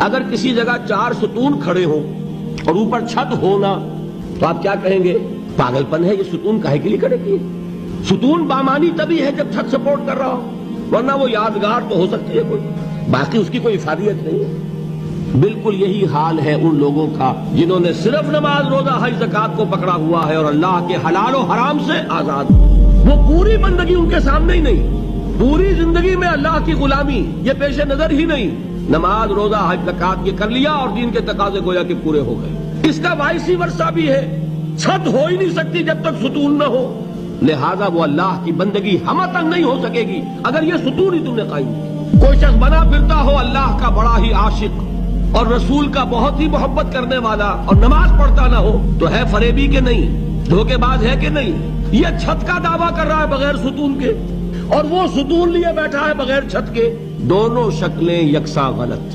اگر کسی جگہ 4 ستون کھڑے ہوں اور اوپر چھت ہونا تو آپ کیا کہیں گے؟ پاگل پن ہے، یہ ستون کاہے کے لیے کھڑے کیے؟ ستون بامانی تبھی ہے جب چھت سپورٹ کر رہا ہو، ورنہ وہ یادگار تو ہو سکتی ہے کوئی، باقی اس کی کوئی افادیت نہیں ہے۔ بالکل یہی حال ہے ان لوگوں کا جنہوں نے صرف نماز روزہ حج زکوٰۃ کو پکڑا ہوا ہے اور اللہ کے حلال و حرام سے آزاد۔ وہ پوری بندگی ان کے سامنے ہی نہیں، پوری زندگی میں اللہ کی غلامی یہ پیش نظر ہی نہیں، نماز روزہ حج زکوٰۃ یہ کر لیا اور دین کے تقاضے گویا کہ پورے ہو گئے۔ اس کا وائسی ورثہ بھی ہے، چھت ہو ہی نہیں سکتی جب تک ستون نہ ہو، لہذا وہ اللہ کی بندگی ہم تک نہیں ہو سکے گی اگر یہ ستون ہی تم نے قائم کی۔ کوئی شخص بنا پھرتا ہو اللہ کا بڑا ہی عاشق اور رسول کا بہت ہی محبت کرنے والا اور نماز پڑھتا نہ ہو تو ہے فریبی کے نہیں، دھوکے باز ہے کہ نہیں؟ یہ چھت کا دعویٰ کر رہا ہے بغیر ستون کے اور وہ ستون لیے بیٹھا ہے بغیر چھت کے، دونوں شکلیں یکساں غلط۔